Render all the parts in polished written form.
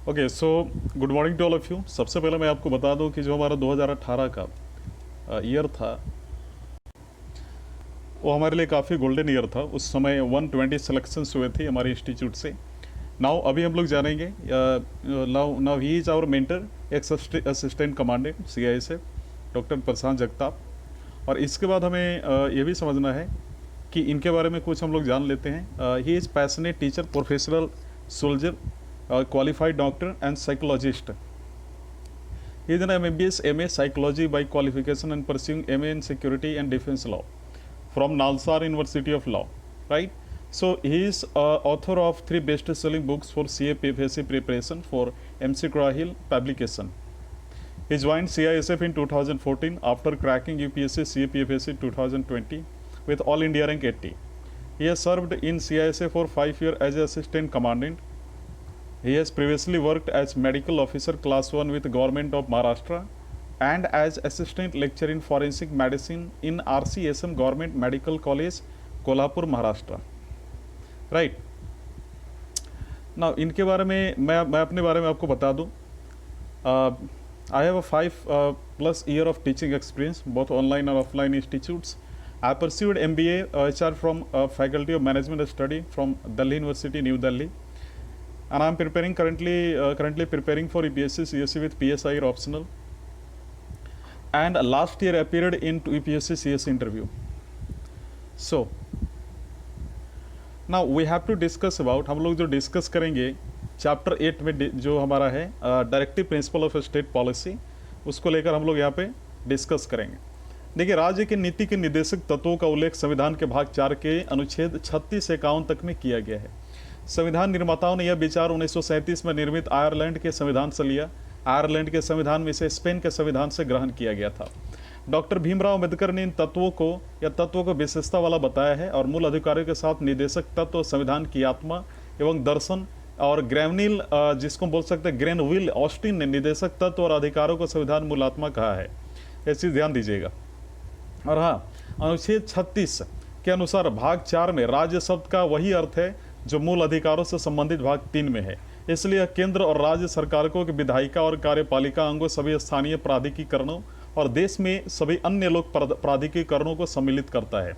Okay so good morning to all of you. सबसे पहले मैं आपको बता दूं कि जो हमारा 2018 का ईयर था वो हमारे लिए काफ़ी गोल्डन ईयर था। उस समय 120 सिलेक्शंस हुए थे हमारे इंस्टीट्यूट से। नाउ अभी हम लोग जानेंगे, now now he is our mentor, ex assistant commandant CISF doctor Prashant Jagtap. और इसके बाद हमें ये भी समझना है कि इनके बारे में कुछ हम लोग जान लेते हैं। He is passionate teacher, professional soldier, qualified doctor and psychologist. He is an MBBS MA Psychology by qualification and pursuing MA in Security and Defense Law from Nalsar University of Law, right? So he is author of 3 best-selling books for CA PFSC preparation for MC Grahill publication. He joined CISF in 2014 after cracking UPSC CA PFSC 2020 with All India rank 80. He has served in CISF for 5 years as Assistant Commandant. He has previously worked as medical officer class 1 with Government of Maharashtra and as assistant lecturer in forensic medicine in RCSM Government Medical College, Kolhapur, Maharashtra. Right. Now इनके बारे में मैं अपने बारे में आपको बता दूं। I have a 5+ year of teaching experience both online and offline institutes. I pursued MBA HR from Faculty of Management Study from Delhi University, New Delhi. And I am currently preparing for UPSC CSE with PSI or optional. And last year appeared in UPSC CSE interview. So now we have to discuss about, हम लोग जो discuss करेंगे chapter 8 में जो हमारा है directive principle of state policy, उसको लेकर हम लोग यहाँ पे डिस्कस करेंगे। देखिए, राज्य की नीति के निर्देशक तत्वों का उल्लेख संविधान के भाग 4 के अनुच्छेद 36 से 51 तक में किया गया है। संविधान निर्माताओं ने यह विचार 1937 में निर्मित आयरलैंड के संविधान से लिया। आयरलैंड के संविधान में इसे स्पेन के संविधान से ग्रहण किया गया था। डॉक्टर भीमराव अम्बेडकर ने इन तत्वों को विशेषता वाला बताया है और मूल अधिकारों के साथ निर्देशक तत्व संविधान की आत्मा एवं दर्शन और ग्रेवनिल, जिसको बोल सकते हैं ग्रेनविल ऑस्टिन ने निर्देशक तत्व और अधिकारों को संविधान मूल आत्मा कहा है। ये चीज़ ध्यान दीजिएगा। और हाँ, अनुच्छेद 36 के अनुसार भाग 4 में राज्य शब्द का वही अर्थ है जो मूल अधिकारों से संबंधित भाग 3 में है। इसलिए केंद्र और राज्य सरकारों के विधायिका और कार्यपालिका अंगों, सभी स्थानीय प्राधिकरणों और देश में सभी अन्य लोक प्राधिकरणों को सम्मिलित करता है।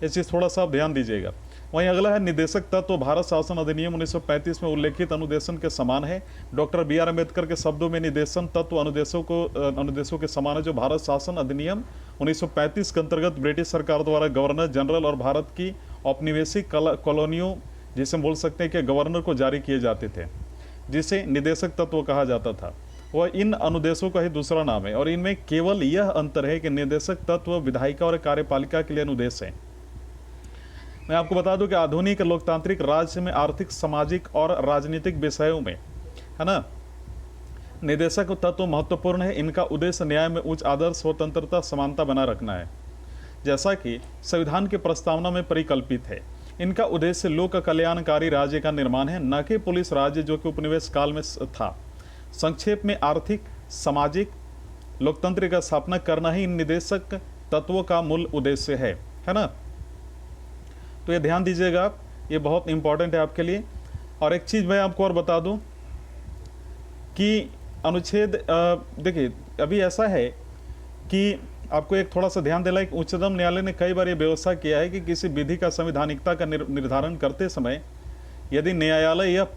ये चीज़ थोड़ा सा ध्यान दीजिएगा। वहीं अगला है निर्देशक तत्व। भारत शासन अधिनियम 1935 में उल्लेखित अनुदेशन के समान है। डॉक्टर BR अम्बेडकर के शब्दों में निर्देशन तत्व अनुदेशों के समान है जो भारत शासन अधिनियम 1935 के अंतर्गत ब्रिटिश सरकार द्वारा गवर्नर जनरल और भारत की औपनिवेशिक कॉलोनियों, जिसे बोल सकते हैं कि गवर्नर को जारी किए जाते थे, जिसे निदेशक तत्व कहा जाता था। वह इन अनुदेशों का ही दूसरा नाम है और इनमें केवल यह अंतर है कि निर्देशक तत्व विधायिका और कार्यपालिका के लिए अनुदेश है। मैं आपको बता दूं कि आधुनिक लोकतांत्रिक राज्य में आर्थिक, सामाजिक और राजनीतिक विषयों में, है ना, निर्देशक तत्व महत्वपूर्ण है। इनका उद्देश्य न्याय में उच्च आदर्श, स्वतंत्रता, समानता बनाए रखना है, जैसा कि संविधान की प्रस्तावना में परिकल्पित है। इनका उद्देश्य लोक कल्याणकारी राज्य का निर्माण है, न कि पुलिस राज्य जो कि उपनिवेश काल में था। संक्षेप में आर्थिक, सामाजिक, लोकतंत्र का स्थापना करना ही इन निर्देशक तत्वों का मूल उद्देश्य है ना। तो ये ध्यान दीजिएगा आप, ये बहुत इंपॉर्टेंट है आपके लिए। और एक चीज़ मैं आपको और बता दूं कि अनुच्छेद, देखिए अभी ऐसा है कि आपको एक थोड़ा सा ध्यान देना है कि उच्चतम न्यायालय ने कई बार ये व्यवस्था किया है कि किसी विधि का संवैधानिकता का निर्धारण करते समय यदि न्यायालय यह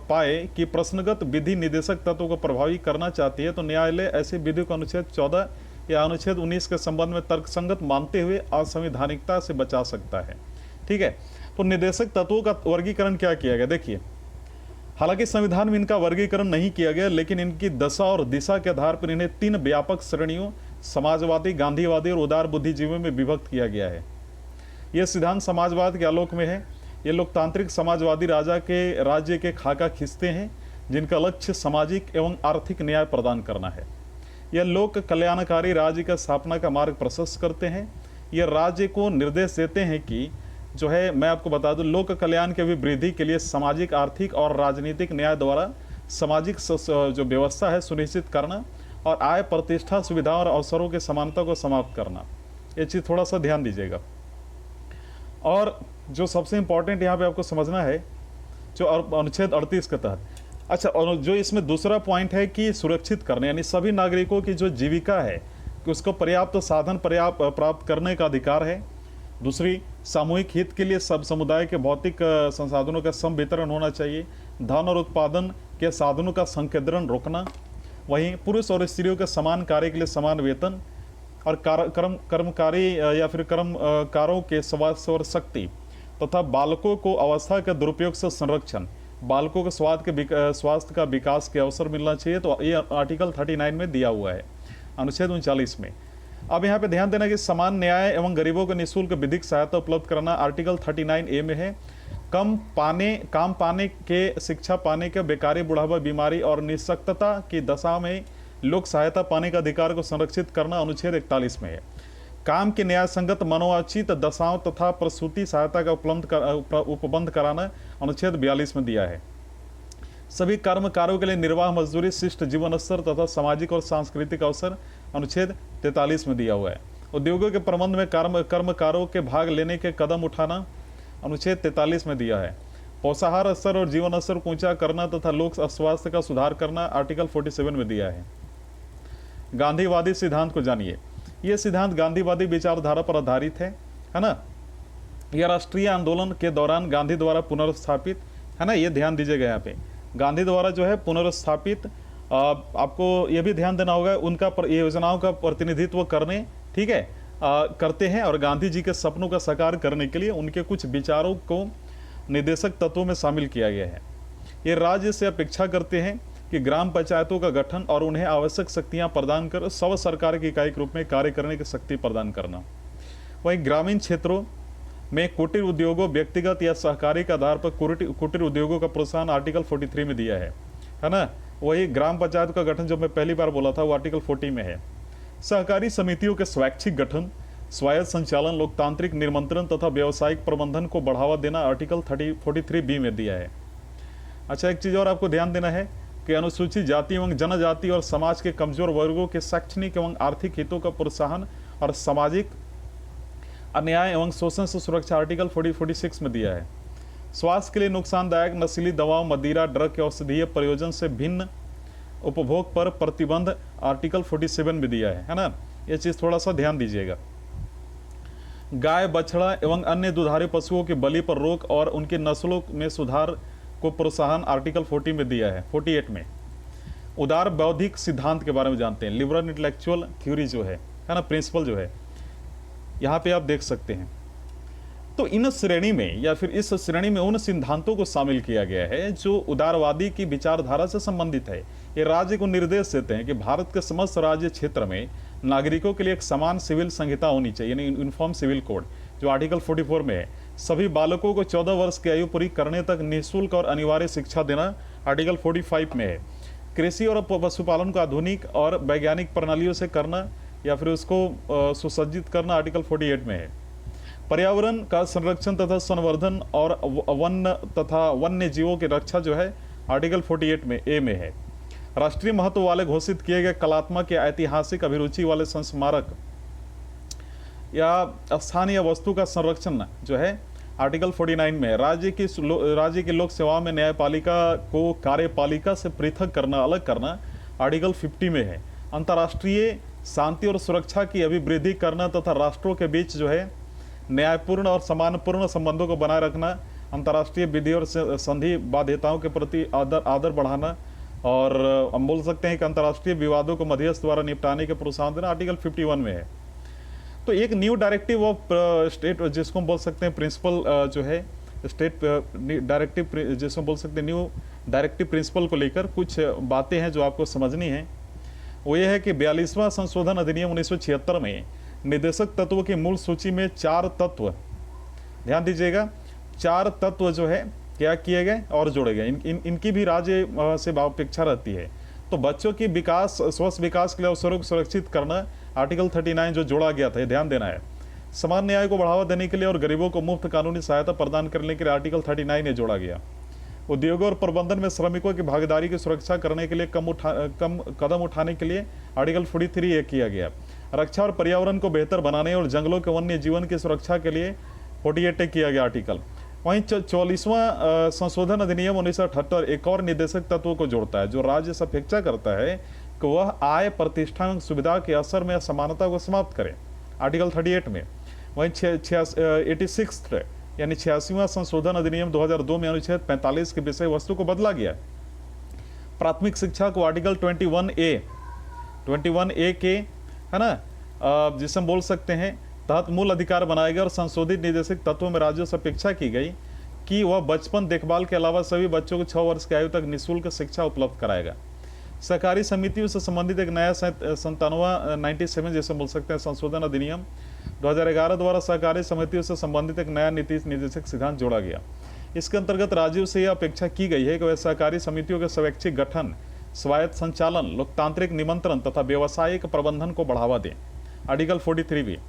पाए कि प्रश्नगत विधि निर्देशक तत्वों को प्रभावी करना चाहती है तो न्यायालय ऐसी विधि को अनुच्छेद 14 या अनुच्छेद 19 के संबंध में तर्कसंगत मानते हुए असंवैधानिकता से बचा सकता है। ठीक है, तो निर्देशक तत्वों का वर्गीकरण क्या किया गया, देखिए। हालांकि संविधान में इनका वर्गीकरण नहीं किया गया, लेकिन इनकी दशा और दिशा के आधार पर इन्हें 3 व्यापक श्रेणियों, समाजवादी, गांधीवादी और उदार बुद्धिजीवियों में विभक्त किया गया है। यह सिद्धांत समाजवाद के आलोक में है। ये लोकतांत्रिक समाजवादी राज्य के खाका खींचते हैं जिनका लक्ष्य सामाजिक एवं आर्थिक न्याय प्रदान करना है। यह लोक कल्याणकारी राज्य का स्थापना का मार्ग प्रशस्त करते हैं। यह राज्य को निर्देश देते हैं कि जो है, मैं आपको बता दूं, लोक कल्याण के अभिवृद्धि के लिए सामाजिक, आर्थिक और राजनीतिक न्याय द्वारा सामाजिक जो व्यवस्था है सुनिश्चित करना और आय, प्रतिष्ठा, सुविधा और अवसरों के समानता को समाप्त करना। ये चीज़ थोड़ा सा ध्यान दीजिएगा। और जो सबसे इम्पोर्टेंट यहाँ पे आपको समझना है, जो अनुच्छेद 38 के तहत अच्छा, और जो इसमें दूसरा पॉइंट है कि सुरक्षित करने, यानी सभी नागरिकों की जो जीविका है कि उसको पर्याप्त साधन प्राप्त करने का अधिकार है। दूसरी, सामूहिक हित के लिए सब समुदाय के भौतिक संसाधनों का सम वितरण होना चाहिए। धन और उत्पादन के साधनों का संकेंद्रण रोकना। वहीं पुरुष और स्त्रियों के समान कार्य के लिए समान वेतन और कर्मकारी या फिर कर्मकारों के स्वास्थ्य और शक्ति तथा बालकों को अवस्था के दुरुपयोग से संरक्षण, बालकों के स्वास्थ्य का विकास के अवसर मिलना चाहिए। तो ये आर्टिकल 39 में दिया हुआ है, अनुच्छेद 39 में। अब यहाँ पे ध्यान देना कि समान न्याय एवं गरीबों को निःशुल्क विधिक सहायता उपलब्ध कराना आर्टिकल 39A में है। काम पाने के, शिक्षा पाने के, बेकारी, बुढ़ापा, बीमारी और निःशक्तता की दशा में लोक सहायता पाने के अधिकार को संरक्षित करना अनुच्छेद 41 में है। काम के न्याय संगत मनोवांछित दशाओं तथा प्रसूति सहायता का उपबंध कराना अनुच्छेद 42 में दिया है। सभी कर्मकारों के लिए निर्वाह मजदूरी, शिष्ट जीवन स्तर तथा सामाजिक और सांस्कृतिक अवसर अनुच्छेद 43 में दिया हुआ है। उद्योगों के प्रबंध में कर्मकारों के भाग लेने के कदम उठाना अनुच्छेद 43 में दिया है। पौष्टिकार स्तर और जीवन स्तर को ऊंचा करना तथा लोक स्वास्थ्य का सुधार करना आर्टिकल 47 में दिया है। गांधीवादी सिद्धांत को जानिए। यह सिद्धांत गांधीवादी विचारधारा पर आधारित है ना। यह राष्ट्रीय आंदोलन के दौरान गांधी द्वारा पुनर्स्थापित है ना, ये ध्यान दीजिएगा यहाँ पे, गांधी द्वारा जो है पुनर्स्थापित। आपको यह भी ध्यान देना होगा, उनका योजनाओं का प्रतिनिधित्व करने, ठीक है, करते हैं और गांधी जी के सपनों का साकार करने के लिए उनके कुछ विचारों को निर्देशक तत्वों में शामिल किया गया है। ये राज्य से अपेक्षा करते हैं कि ग्राम पंचायतों का गठन और उन्हें आवश्यक शक्तियां प्रदान कर स्व सरकार की इकाई के रूप में कार्य करने की शक्ति प्रदान करना। वहीं ग्रामीण क्षेत्रों में कुटीर उद्योगों, व्यक्तिगत या सहकारी के आधार पर कुटीर उद्योगों का प्रोत्साहन आर्टिकल 43 में दिया है ना। वही ग्राम पंचायत का गठन जो मैं पहली बार बोला था वो आर्टिकल 40 में है। सहकारी समितियों के स्वैच्छिक गठन, स्वायत्त संचालन, लोकतांत्रिक नियंत्रण तथा व्यावसायिक प्रबंधन को बढ़ावा देना आर्टिकल 43B में दिया है। अच्छा, एक चीज़ और आपको ध्यान देना है कि अनुसूचित जाति एवं जनजाति और समाज के कमजोर वर्गों के शैक्षणिक एवं आर्थिक हितों का प्रोत्साहन और सामाजिक अन्याय एवं शोषण से सुरक्षा आर्टिकल 46 में दिया है। स्वास्थ्य के लिए नुकसानदायक नशीली दवाओं, मदिरा, ड्रग के औषधीय प्रयोजन से भिन्न उपभोग पर प्रतिबंध आर्टिकल 47 में दिया है ना। ये चीज़ थोड़ा सा ध्यान दीजिएगा। गाय, बछड़ा एवं अन्य दुधारू पशुओं की बलि पर रोक और उनकी नस्लों में सुधार को प्रोत्साहन आर्टिकल 40 में दिया है, 48 में। उदार बौद्धिक सिद्धांत के बारे में जानते हैं, लिबरल इंटेलेक्चुअल थ्योरी जो है ना, प्रिंसिपल जो है, यहाँ पे आप देख सकते हैं। तो इन श्रेणी में या फिर इस श्रेणी में उन सिद्धांतों को शामिल किया गया है जो उदारवादी की विचारधारा से संबंधित है। ये राज्य को निर्देश देते हैं कि भारत के समस्त राज्य क्षेत्र में नागरिकों के लिए एक समान सिविल संहिता होनी चाहिए, यानी यूनिफॉर्म सिविल कोड, जो आर्टिकल 44 में है। सभी बालकों को 14 वर्ष की आयु पूरी करने तक निःशुल्क और अनिवार्य शिक्षा देना आर्टिकल 45 में है। कृषि और पशुपालन को आधुनिक और वैज्ञानिक प्रणालियों से करना या फिर उसको सुसज्जित करना आर्टिकल 48 में है। पर्यावरण का संरक्षण तथा संवर्धन और वन्य जीवों की रक्षा जो है आर्टिकल 48 में ए में है। राष्ट्रीय महत्व वाले घोषित किए गए कलात्मक या ऐतिहासिक अभिरुचि वाले संस्मारक या स्थानीय वस्तु का संरक्षण जो है आर्टिकल 49 में है। राज्य की लोक सेवा में न्यायपालिका को कार्यपालिका से पृथक करना, अलग करना आर्टिकल 50 में है। अंतर्राष्ट्रीय शांति और सुरक्षा की अभिवृद्धि करना तथा राष्ट्रों के बीच जो है न्यायपूर्ण और सम्मानपूर्ण संबंधों को बनाए रखना, अंतर्राष्ट्रीय विधि और संधि बाध्यताओं के प्रति आदर बढ़ाना, और हम बोल सकते हैं कि अंतर्राष्ट्रीय विवादों को मध्यस्थ द्वारा निपटाने के प्रोत्साहन देना आर्टिकल 51 में है। तो एक न्यू डायरेक्टिव ऑफ स्टेट, जिसको हम बोल सकते हैं प्रिंसिपल जो है स्टेट डायरेक्टिव, जिसको बोल सकते हैं न्यू डायरेक्टिव प्रिंसिपल को लेकर कुछ बातें हैं जो आपको समझनी है। वो ये है कि 42वां संशोधन अधिनियम 1976 में निर्देशक तत्वों की मूल सूची में 4 तत्व, ध्यान दीजिएगा, 4 तत्व जो है क्या किए गए और जोड़े गए। इनकी भी राज्य से अपेक्षा रहती है। तो बच्चों की विकास, स्वस्थ विकास के लिए अवसरों को सुरक्षित करना आर्टिकल 39 जो जोड़ा गया था, ये ध्यान देना है। समान न्याय को बढ़ावा देने के लिए और गरीबों को मुफ्त कानूनी सहायता प्रदान करने के लिए आर्टिकल 39 जोड़ा गया। उद्योगों और प्रबंधन में श्रमिकों की भागीदारी की सुरक्षा करने के लिए कम कदम उठाने के लिए आर्टिकल 43 किया गया। रक्षा और पर्यावरण को बेहतर बनाने और जंगलों के वन्य जीवन की सुरक्षा के लिए 48 किया गया आर्टिकल। वहीं 44वां संशोधन अधिनियम 1978 एक और निदेशक तत्व को जोड़ता है, जो राज्य से अपेक्षा करता है कि वह आय, प्रतिष्ठा एवं सुविधा के असर में असमानता को समाप्त करे, आर्टिकल 38 में। वहीं 86 यानी 86वां संशोधन अधिनियम 2002 में अनुच्छेद 45 के विषय वस्तु को बदला गया। प्राथमिक शिक्षा को आर्टिकल 21A के, है ना, जिसे हम बोल सकते हैं तहत मूल अधिकार बनाए गए और संशोधित निदेशक तत्वों में राज्यों से अपेक्षा की गई कि वह बचपन देखभाल के अलावा सभी बच्चों को 6 वर्ष की आयु तक निःशुल्क शिक्षा उपलब्ध कराएगा। सहकारी समितियों से संबंधित एक नया 97 जैसे बोल सकते हैं संशोधन अधिनियम 2011 द्वारा सहकारी समितियों से संबंधित एक नया नीति निदेशक सिद्धांत जोड़ा गया। इसके अंतर्गत राज्यों से यह अपेक्षा की गई है कि वे सहकारी समितियों के स्वैच्छिक गठन, स्वायत्त संचालन, लोकतांत्रिक निमंत्रण तथा व्यावसायिक प्रबंधन को बढ़ावा दें, आर्टिकल 43 भी।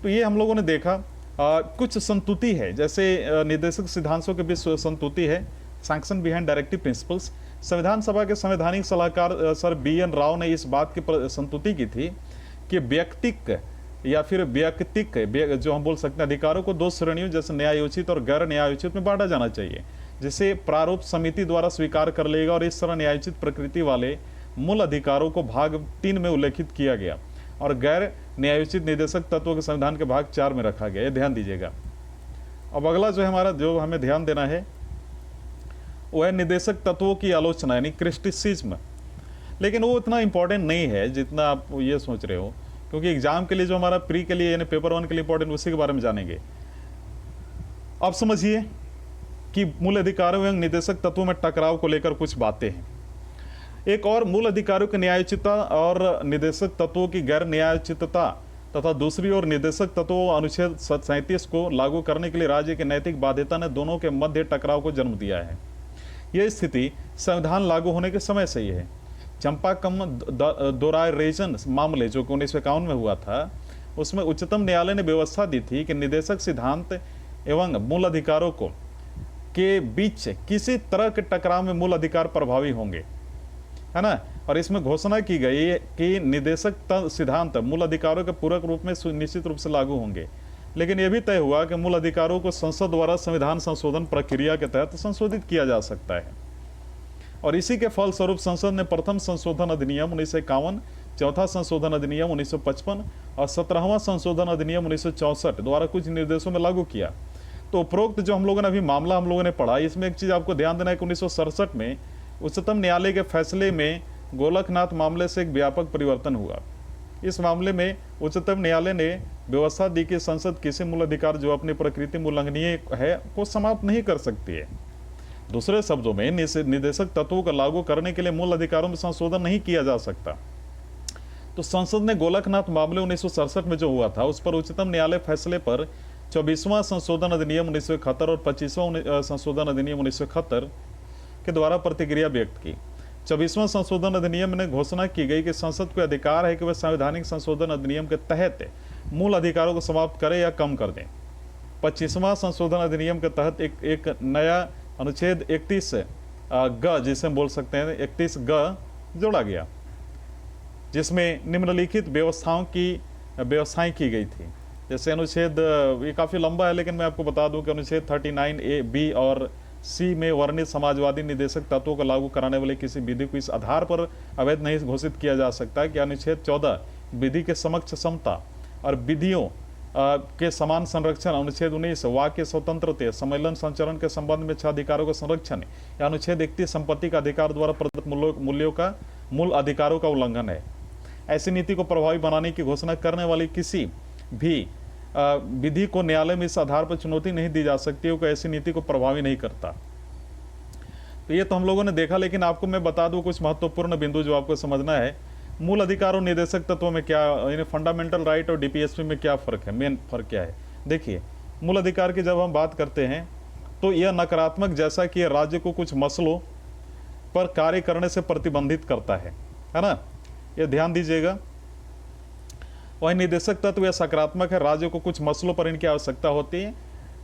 तो ये हम लोगों ने देखा कुछ संतुति है, जैसे निदेशक सिद्धांतों के बीच संतुति है, सैंक्शन बिहाइंड डायरेक्टिव प्रिंसिपल्स। संविधान सभा के संवैधानिक सलाहकार सर BN राव ने इस बात की संतुति की थी कि व्यक्तिक या फिर व्यक्तिक जो हम बोल सकते हैं अधिकारों को 2 श्रेणियों जैसे न्यायोचित और गैर न्यायोचित में बांटा जाना चाहिए, जिसे प्रारूप समिति द्वारा स्वीकार कर लेगा। और इस तरह न्यायोचित प्रकृति वाले मूल अधिकारों को भाग 3 में उल्लेखित किया गया और गैर न्यायोचित निदेशक तत्वों के संविधान के भाग 4 में रखा गया। ये ध्यान दीजिएगा। अब अगला जो है हमारा, जो हमें ध्यान देना है, वो है निदेशक तत्वों की आलोचना यानी क्रिटिसिज्म। लेकिन वो इतना इंपॉर्टेंट नहीं है जितना आप ये सोच रहे हो, क्योंकि एग्जाम के लिए जो हमारा प्री के लिए यानी पेपर 1 के लिए इंपॉर्टेंट, उसी के बारे में जानेंगे। अब समझिए कि मूल अधिकारों एवं निदेशक तत्वों में टकराव को लेकर कुछ बातें हैं। एक और, मूल अधिकारों की न्यायोचितता और निदेशक तत्वों की गैर न्यायोचितता तथा दूसरी ओर निदेशक तत्वों अनुच्छेद 37 को लागू करने के लिए राज्य की नैतिक बाध्यता ने दोनों के मध्य टकराव को जन्म दिया है। यह स्थिति संविधान लागू होने के समय से ही है। चंपाकम दोरायरेजन मामले जो कि 1951 में हुआ था, उसमें उच्चतम न्यायालय ने व्यवस्था दी थी कि निदेशक सिद्धांत एवं मूल अधिकारों को के बीच किसी तरह के टकराव में मूल अधिकार प्रभावी होंगे, है ना। और इसमें घोषणा की गई कि निदेशक सिद्धांत मूल अधिकारों के पूरक रूप में सुनिश्चित रूप से लागू होंगे। लेकिन यह भी तय हुआ कि मूल अधिकारों को संसद द्वारा संविधान संशोधन प्रक्रिया के तहत संशोधित किया जा सकता है। और इसी के फलस्वरूप संसद ने प्रथम संशोधन अधिनियम 1951, चौथा संशोधन अधिनियम 1955 और 17वां संशोधन अधिनियम 1964 द्वारा कुछ निर्देशों में लागू किया। तो उपरोक्त जो हम लोगों ने अभी मामला हम लोगों ने पढ़ा, इसमें एक चीज़ आपको ध्यान देना है कि 1967 में उच्चतम न्यायालय के फैसले में गोलकनाथ मामले से एक व्यापक परिवर्तन हुआ। इस मामले में उच्चतम न्यायालय ने व्यवस्था दी कि संसद किसी मूल अधिकार जो अपनी प्रकृति में उल्लंघनीय है को समाप्त नहीं कर सकती है। दूसरे शब्दों में निदेशक तत्वों को लागू करने के लिए मूल अधिकारों में संशोधन नहीं किया जा सकता। तो संसद ने गोलकनाथ मामले 1967 में जो हुआ था, उस पर उच्चतम न्यायालय फैसले पर 24वां संशोधन अधिनियम 1971 और 25वां संशोधन अधिनियम 1971 के द्वारा प्रतिक्रिया व्यक्त की। 24वां संशोधन अधिनियम में घोषणा की गई कि संसद को अधिकार है कि वह संवैधानिक संशोधन अधिनियम के तहत मूल अधिकारों को समाप्त करे या कम कर दें। 25वां संशोधन अधिनियम के तहत एक नया अनुच्छेद 31 ग, जिसे हम बोल सकते हैं 31 ग जोड़ा गया, जिसमें निम्नलिखित व्यवस्थाएं की गई थी। जैसे अनुच्छेद, ये काफ़ी लंबा है लेकिन मैं आपको बता दूं कि अनुच्छेद 39A, B और C में वर्णित समाजवादी निदेशक तत्वों को लागू कराने वाले किसी विधि को इस आधार पर अवैध नहीं घोषित किया जा सकता कि अनुच्छेद 14 विधि के समक्ष समता और विधियों के समान संरक्षण, अनुच्छेद 19 वाक्य स्वतंत्रता, सम्मेलन संचरण के संबंध में 6 अधिकारों का संरक्षण या अनुच्छेद 31 संपत्ति का अधिकार द्वारा प्रदत्त मूल्यों का मूल अधिकारों का उल्लंघन है। ऐसी नीति को प्रभावी बनाने की घोषणा करने वाली किसी भी विधि को न्यायालय में इस आधार पर चुनौती नहीं दी जा सकती है कि ऐसी नीति को प्रभावी नहीं करता। तो ये तो हम लोगों ने देखा, लेकिन आपको मैं बता दूं कुछ महत्वपूर्ण बिंदु जो आपको समझना है। मूल अधिकार और निदेशक तत्वों में क्या, यानी फंडामेंटल राइट और DPSP में क्या फ़र्क है, मेन फ़र्क क्या है। देखिए, मूल अधिकार की जब हम बात करते हैं तो यह नकारात्मक, जैसा कि यह राज्य को कुछ मसलों पर कार्य करने से प्रतिबंधित करता है ना, ये ध्यान दीजिएगा। वही निदेशक तत्व यह सकारात्मक है, राज्य को कुछ मसलों पर इनकी आवश्यकता होती है।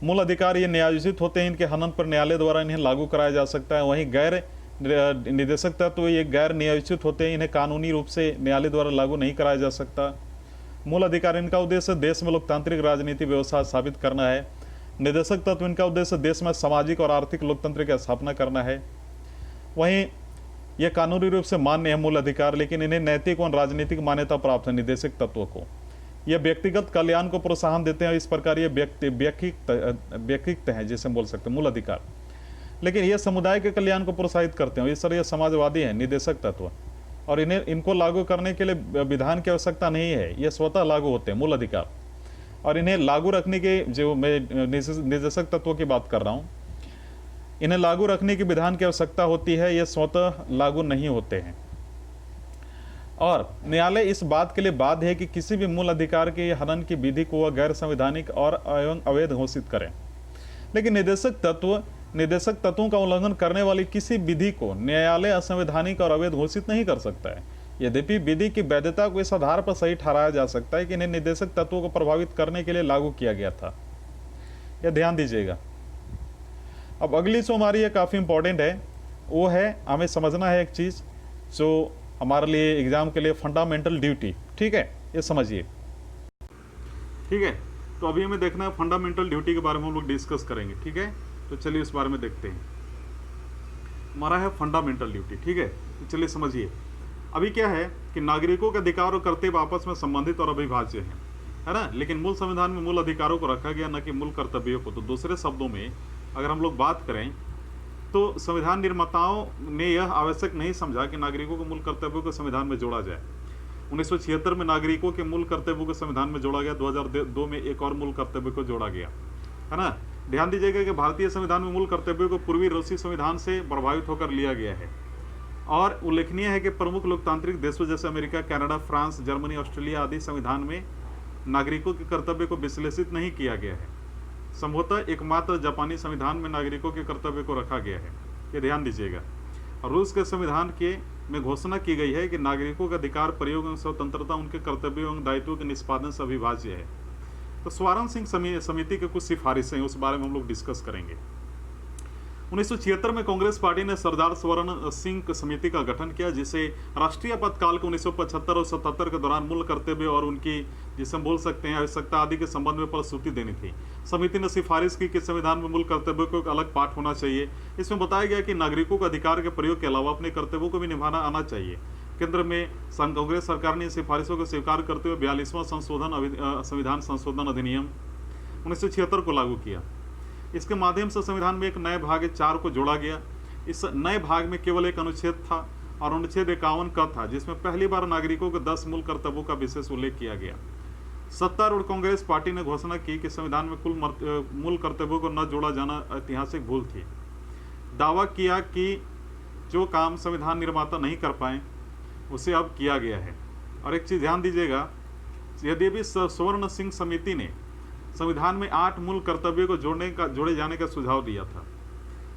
मूल अधिकार ये न्यायोचित होते हैं, इनके हनन पर न्यायालय द्वारा इन्हें लागू कराया जा सकता है। वहीं गैर निदेशक तत्व ये गैर न्यायोचित होते हैं, इन्हें कानूनी रूप से न्यायालय द्वारा लागू नहीं कराया जा सकता। मूल अधिकार, इनका उद्देश्य देश में लोकतांत्रिक राजनीति व्यवस्था स्थापित करना है। निदेशक तत्व इनका उद्देश्य देश में सामाजिक और आर्थिक लोकतंत्र की स्थापना करना है। वहीं यह कानूनी रूप से मान्य है मूल अधिकार, लेकिन इन्हें नैतिक और राजनीतिक मान्यता प्राप्त है निदेशक तत्वों को। यह व्यक्तिगत कल्याण को प्रोत्साहन देते हैं, इस प्रकार ये व्यक्तिगत है जिसे बोल सकते हैं मूल अधिकार, लेकिन यह समुदाय के कल्याण को प्रोत्साहित करते हैं। इस तरह यह समाजवादी है निदेशक तत्व, और इनको लागू करने के लिए विधान की आवश्यकता नहीं है, यह स्वतः लागू होते हैं मूल अधिकार। और इन्हें लागू रखने के, जो मैं निदेशक तत्वों की बात कर रहा हूँ, इन्हें लागू रखने की विधान की आवश्यकता होती है, यह स्वतः लागू नहीं होते हैं। और न्यायालय इस बात के लिए बाध्य है कि किसी भी मूल अधिकार के हनन की विधि को वह गैर संवैधानिक और एवं अवैध घोषित करें। लेकिन निदेशक तत्वों का उल्लंघन करने वाली किसी विधि को न्यायालय असंवैधानिक और अवैध घोषित नहीं कर सकता है। यद्यपि विधि की वैधता को इस आधार पर सही ठहराया जा सकता है कि इन्हें निदेशक तत्वों को प्रभावित करने के लिए लागू किया गया था। यह ध्यान दीजिएगा। अब अगली जो हमारी ये काफ़ी इंपॉर्टेंट है, वो है हमें समझना है एक चीज़ जो हमारे लिए एग्जाम के लिए फंडामेंटल ड्यूटी। ठीक है, ये समझिए। ठीक है, तो अभी हमें देखना है फंडामेंटल ड्यूटी के बारे में हम लोग डिस्कस करेंगे। ठीक है, तो चलिए इस बारे में देखते हैं। हमारा है फंडामेंटल ड्यूटी। ठीक है, तो चलिए समझिए। अभी क्या है कि नागरिकों के अधिकार और कर्तव्य आपस में संबंधित और अविभाज्य हैं, है ना। लेकिन मूल संविधान में मूल अधिकारों को रखा गया, न कि मूल कर्तव्यों को। तो दूसरे शब्दों में अगर हम लोग बात करें तो संविधान निर्माताओं ने यह आवश्यक नहीं समझा कि नागरिकों के मूल कर्तव्यों को संविधान में जोड़ा जाए। 1976 में नागरिकों के मूल कर्तव्यों को संविधान में जोड़ा गया। 2002 में एक और मूल कर्तव्य को जोड़ा गया, है ना। ध्यान दीजिएगा कि भारतीय संविधान में मूल कर्तव्यों को पूर्वी रूसी संविधान से प्रभावित होकर लिया गया है। और उल्लेखनीय है कि प्रमुख लोकतांत्रिक देशों जैसे America, Canada, France, Germany, Australia आदि संविधान में नागरिकों के कर्तव्य को विश्लेषित नहीं किया गया है। संभवतः एकमात्र जापानी संविधान में नागरिकों के कर्तव्य को रखा गया है। ये ध्यान दीजिएगा। रूस के संविधान में घोषणा की गई है कि नागरिकों का अधिकार, प्रयोग एवं स्वतंत्रता उनके कर्तव्यों एवं दायित्वों के निष्पादन से अविभाज्य है। तो स्वर्ण सिंह समिति के कुछ सिफारिशें, उस बारे में हम लोग डिस्कस करेंगे। 1976 में कांग्रेस पार्टी ने सरदार स्वर्ण सिंह समिति का गठन किया, जिसे राष्ट्रीय आपातकाल के 1975 और 77 के दौरान मूल कर्तव्य और उनकी, जिसे हम बोल सकते हैं, आवश्यकता आदि के संबंध में प्रस्तुति देनी थी। समिति ने सिफारिश की कि संविधान में मूल कर्तव्यों को एक अलग पाठ होना चाहिए। इसमें बताया गया कि नागरिकों को अधिकार के प्रयोग के अलावा अपने कर्तव्यों को भी निभाना आना चाहिए। केंद्र में कांग्रेस सरकार ने सिफारिशों को स्वीकार करते हुए 42वां संविधान संशोधन अधिनियम 1976 को लागू किया। इसके माध्यम से संविधान में एक नए भाग 4 को जोड़ा गया। इस नए भाग में केवल एक अनुच्छेद था और अनुच्छेद 51 का था, जिसमें पहली बार नागरिकों के 10 मूल कर्तव्यों का विशेष उल्लेख किया गया। सत्तारूढ़ कांग्रेस पार्टी ने घोषणा की कि संविधान में कुल मूल कर्तव्यों को न जोड़ा जाना ऐतिहासिक भूल थी। दावा किया कि जो काम संविधान निर्माता नहीं कर पाए उसे अब किया गया है। और एक चीज़ ध्यान दीजिएगा, यद्यपि स्वर्ण सिंह समिति ने संविधान में 8 मूल कर्तव्यों को जोड़े जाने का सुझाव दिया था,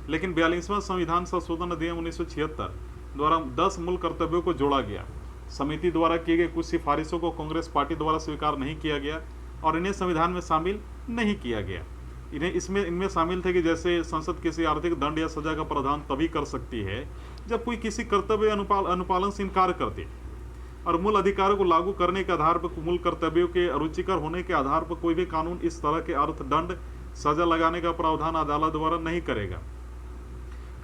लेकिन 42वां संविधान संशोधन अधिनियम 1976 द्वारा 10 मूल कर्तव्यों को जोड़ा गया। समिति द्वारा किए गए कुछ सिफारिशों को कांग्रेस पार्टी द्वारा स्वीकार नहीं किया गया और इन्हें संविधान में शामिल नहीं किया गया। इनमें शामिल थे कि जैसे संसद किसी आर्थिक दंड या सजा का प्रावधान तभी कर सकती है जब कोई किसी कर्तव्य अनुपालन से इनकार कर दे, और मूल अधिकारों को लागू करने के आधार पर मूल कर्तव्यों के अरुचिकर होने के आधार पर कोई भी कानून इस तरह के अर्थ दंड सजा लगाने का प्रावधान अदालत द्वारा नहीं करेगा।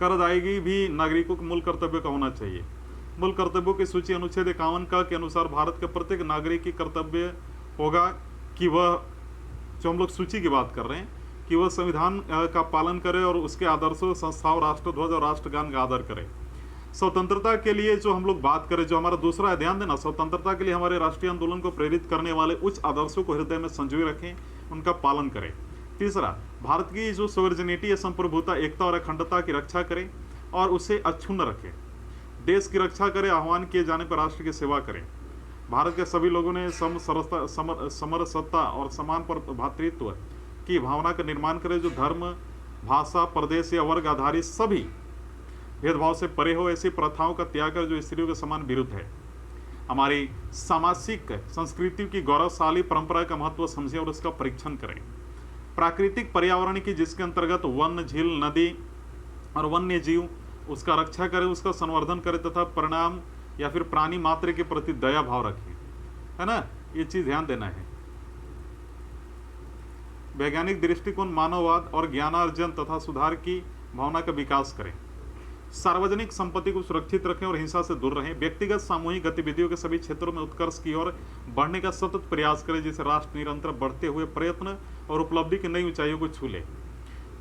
कर अदायगी भी नागरिकों के मूल कर्तव्य का होना चाहिए। मूल कर्तव्यों की सूची अनुच्छेद 51 का के अनुसार भारत के प्रत्येक नागरिक की कर्तव्य होगा कि वह, जो हम लोग सूची की बात कर रहे हैं, कि वह संविधान का पालन करे और उसके आदर्शों, संस्थाओं, राष्ट्रध्वज और राष्ट्रगान का आदर करे। स्वतंत्रता के लिए जो हम लोग बात करें, जो हमारा दूसरा है, ध्यान देना, स्वतंत्रता के लिए हमारे राष्ट्रीय आंदोलन को प्रेरित करने वाले उच्च आदर्शों को हृदय में संजोए रखें, उनका पालन करें। तीसरा, भारत की जो सोवरेनिटी या संप्रभुता, एकता और अखंडता की रक्षा करें और उसे अक्षुण्ण रखें। देश की रक्षा करें, आह्वान किए जाने पर राष्ट्र की सेवा करें। भारत के सभी लोगों ने समरसत्ता और समान पर भातृत्व की भावना का निर्माण करें, जो धर्म, भाषा, प्रदेश या वर्ग आधारित सभी भेदभाव से परे हो। ऐसी प्रथाओं का त्याग कर जो स्त्रियों के समान विरुद्ध है। हमारी सामाजिक संस्कृति की गौरवशाली परंपरा का महत्व समझें और उसका परीक्षण करें। प्राकृतिक पर्यावरण की, जिसके अंतर्गत वन, झील, नदी और वन्य जीव, उसका रक्षा करें, उसका संवर्धन करें तथा परिणाम या फिर प्राणी मात्र के प्रति दया भाव रखें, है ना। ये चीज ध्यान देना है। वैज्ञानिक दृष्टिकोण, मानववाद और ज्ञानार्जन तथा सुधार की भावना का विकास करें। सार्वजनिक संपत्ति को सुरक्षित रखें और हिंसा से दूर रहें। व्यक्तिगत सामूहिक गतिविधियों के सभी क्षेत्रों में उत्कर्ष की ओर बढ़ने का सतत प्रयास करें, जिससे राष्ट्र निरंतर बढ़ते हुए प्रयत्न और उपलब्धि की नई ऊंचाइयों को छू ले।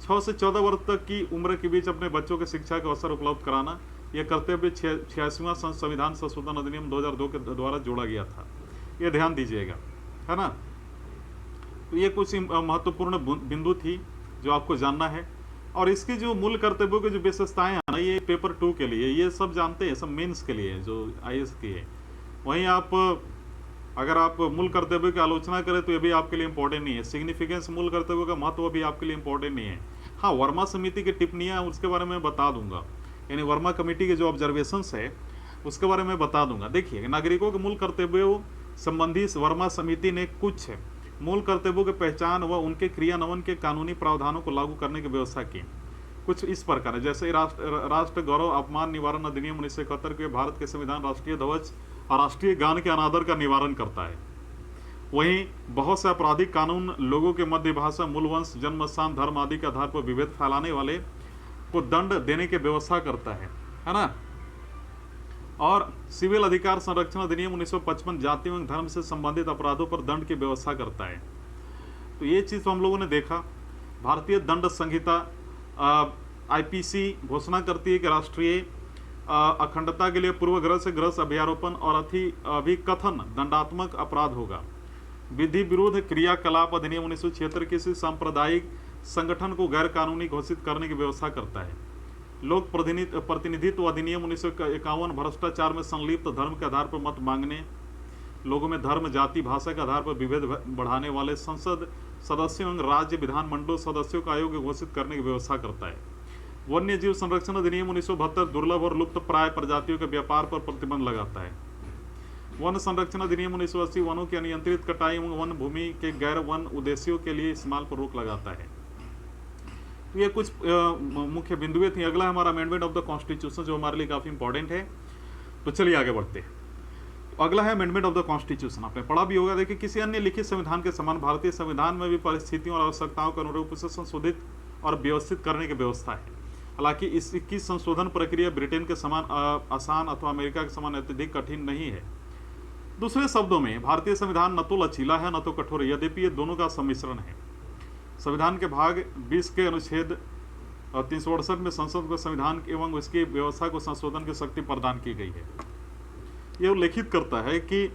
6 से 14 वर्ष तक की उम्र के बीच अपने बच्चों को शिक्षा का अवसर उपलब्ध कराना, यह कर्तव्य 86वां संविधान संशोधन अधिनियम 2002 के द्वारा जोड़ा गया था। ये ध्यान दीजिएगा, है ना। तो ये कुछ महत्वपूर्ण बिंदु थी जो आपको जानना है। और इसकी जो मूल कर्तव्यों की जो विशेषताएं हैं ना, ये पेपर 2 के लिए, ये सब जानते हैं, सब मेंस के लिए जो IAS की है। वहीं आप अगर आप मूल कर्तव्यों की आलोचना करें तो ये भी आपके लिए इंपॉर्टेंट नहीं है। सिग्निफिकेंस, मूल कर्तव्यों का महत्व भी आपके लिए इंपॉर्टेंट नहीं है। हाँ, वर्मा समिति की टिप्पणियाँ, उसके बारे में बता दूंगा, यानी वर्मा कमेटी के जो ऑब्जर्वेशंस है उसके बारे में बता दूंगा। देखिए, नागरिकों के मूल कर्तव्यों संबंधी वर्मा समिति ने कुछ मूल कर्तव्यों की पहचान व उनके क्रियान्वयन के कानूनी प्रावधानों को लागू करने की व्यवस्था की। कुछ इस प्रकार है, जैसे राष्ट्र गौरव अपमान निवारण अधिनियम 1971 के भारत के संविधान राष्ट्रीय ध्वज और राष्ट्रीय गान के अनादर का निवारण करता है। वहीं बहुत से आपराधिक कानून लोगों के मध्य भाषा, मूल वंश, जन्म स्थान, धर्म आदि के आधार पर विभेद फैलाने वाले को दंड देने की व्यवस्था करता है ना। और सिविल अधिकार संरक्षण अधिनियम 1955 जाति एवं धर्म से संबंधित अपराधों पर दंड की व्यवस्था करता है। तो ये चीज़ तो हम लोगों ने देखा। भारतीय दंड संहिता IPC घोषणा करती है कि राष्ट्रीय अखंडता के लिए पूर्वग्रह से ग्रस्त अभ्यारोपण और अभिकथन दंडात्मक अपराध होगा। विधि विरुद्ध क्रियाकलाप अधिनियम 1976 किसी सांप्रदायिक संगठन को गैर कानूनी घोषित करने की व्यवस्था करता है। लोक प्रतिनिधित्व अधिनियम 1951 भ्रष्टाचार में संलिप्त धर्म के आधार पर मत मांगने, लोगों में धर्म, जाति, भाषा के आधार पर विभेद बढ़ाने वाले संसद सदस्यों एवं राज्य विधानमंडल सदस्यों का आयोग घोषित करने की व्यवस्था करता है। वन्य जीव संरक्षण अधिनियम 1972 दुर्लभ और लुप्त प्राय प्रजातियों के व्यापार पर प्रतिबंध लगाता है। वन संरक्षण अधिनियम 1980 वनों की अनियंत्रित कटाई एवं वन भूमि के गैर वन उद्देश्यों के लिए इस्तेमाल पर रोक लगाता है। तो ये कुछ मुख्य बिंदुएं थी। अगला हमारा अमेंडमेंट ऑफ द कॉन्स्टिट्यूशन, जो हमारे लिए काफी इंपॉर्टेंट है। तो चलिए आगे बढ़ते हैं। अगला है अमेंडमेंट ऑफ द कॉन्स्टिट्यूशन। आपने पढ़ा भी होगा। देखिए, किसी अन्य लिखित संविधान के समान भारतीय संविधान में भी परिस्थितियों और आवश्यकताओं के अनुरूप उसे संशोधित और व्यवस्थित करने की व्यवस्था है। हालांकि इसकी संशोधन प्रक्रिया ब्रिटेन के समान आसान अथवा अमेरिका के समान अत्यधिक कठिन नहीं है। दूसरे शब्दों में, भारतीय संविधान न तो लचीला है न तो कठोर है, यद्यपि ये दोनों का सम्मिश्रण है। संविधान के भाग 20 के अनुच्छेद 368 में संसद को संविधान एवं उसकी व्यवस्था को संशोधन की शक्ति प्रदान की गई है। यह उल्लेखित करता है कि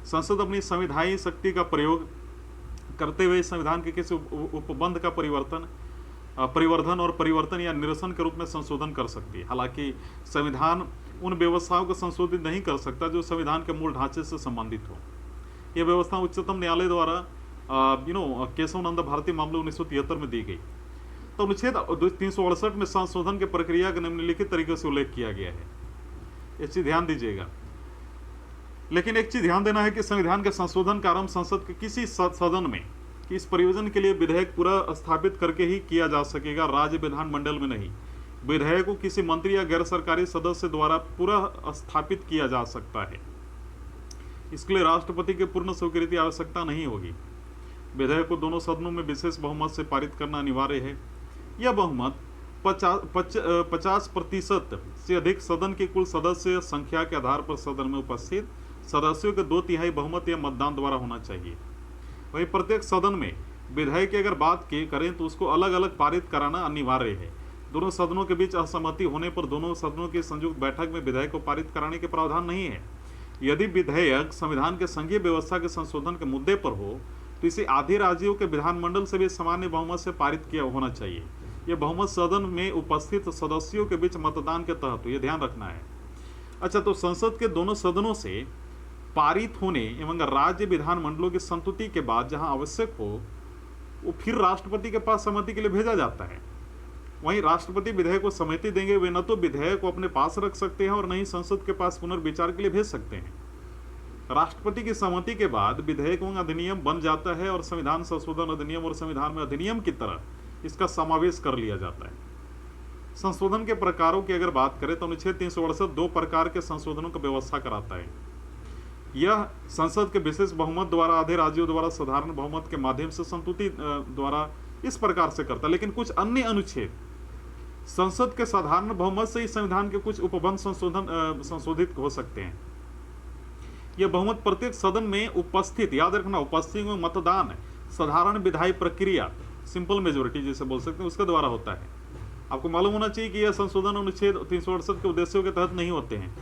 संसद अपनी संविधायी शक्ति का प्रयोग करते हुए संविधान के किसी उपबंध का परिवर्धन और परिवर्तन या निरसन के रूप में संशोधन कर सकती है। हालांकि संविधान उन व्यवस्थाओं को संशोधित नहीं कर सकता जो संविधान के मूल ढांचे से संबंधित हो। यह व्यवस्था उच्चतम न्यायालय द्वारा केशव नंद भारतीय मामले 1973 में दी गई। तो अनुच्छेद 368 में संशोधन की प्रक्रिया का निम्नलिखित तरीके से उल्लेख किया गया है। ये चीज ध्यान दीजिएगा। लेकिन एक चीज ध्यान देना है कि संविधान के संशोधन का आरंभ संसद के किसी सदन में इस प्रयोजन के लिए विधेयक पूरा स्थापित करके ही किया जा सकेगा, राज्य विधानमंडल में नहीं। विधेयक को किसी मंत्री या गैर सरकारी सदस्य द्वारा पूरा स्थापित किया जा सकता है। इसके लिए राष्ट्रपति की पूर्ण स्वीकृति आवश्यकता नहीं होगी। विधेयक को दोनों सदनों में विशेष बहुमत से पारित करना अनिवार्य है। यह बहुमत 50% से अधिक सदन की कुल सदस्य संख्या के आधार पर सदन में उपस्थित सदस्यों के 2/3 बहुमत या मतदान द्वारा होना चाहिए। वहीं प्रत्येक सदन में विधेयक की अगर बात करें तो उसको अलग अलग पारित कराना अनिवार्य है। दोनों सदनों के बीच असहमति होने पर दोनों सदनों की संयुक्त बैठक में विधेयक को पारित कराने के प्रावधान नहीं है। यदि विधेयक संविधान के संघीय व्यवस्था के संशोधन के मुद्दे पर हो तो इसे आधे राज्यों के विधानमंडल से भी सामान्य बहुमत से पारित किया होना चाहिए। यह बहुमत सदन में उपस्थित सदस्यों के बीच मतदान के तहत, ये ध्यान रखना है। अच्छा, तो संसद के दोनों सदनों से पारित होने एवं राज्य विधानमंडलों की संतुति के बाद जहां आवश्यक हो वो फिर राष्ट्रपति के पास सहमति के लिए भेजा जाता है। वहीं राष्ट्रपति विधेयक को सहमति देंगे, वे न तो विधेयक को अपने पास रख सकते हैं और न ही संसद के पास पुनर्विचार के लिए भेज सकते हैं। राष्ट्रपति की सहमति के बाद विधेयक एवं अधिनियम बन जाता है और संविधान संशोधन अधिनियम और संविधान में अधिनियम की तरह इसका समावेश कर लिया जाता है। संशोधन के प्रकारों की अगर बात करें तो अनुच्छेद 368 2 प्रकार के संशोधनों की व्यवस्था कराता है। यह संसद के विशेष बहुमत द्वारा, आधे राज्यों द्वारा, साधारण बहुमत के माध्यम से, संतुति द्वारा इस प्रकार से करता है। लेकिन कुछ अन्य अनुच्छेद संसद के साधारण बहुमत से इस संविधान के कुछ उपबंध संशोधित हो सकते हैं। यह बहुमत प्रत्येक सदन में उपस्थित, याद रखना, उपस्थित में मतदान, साधारण विधायी प्रक्रिया, सिंपल मेजोरिटी जिसे बोल सकते हैं, उसके द्वारा होता है। आपको मालूम होना चाहिए कि यह संशोधन अनुच्छेद 368 के उद्देश्यों के तहत नहीं होते हैं।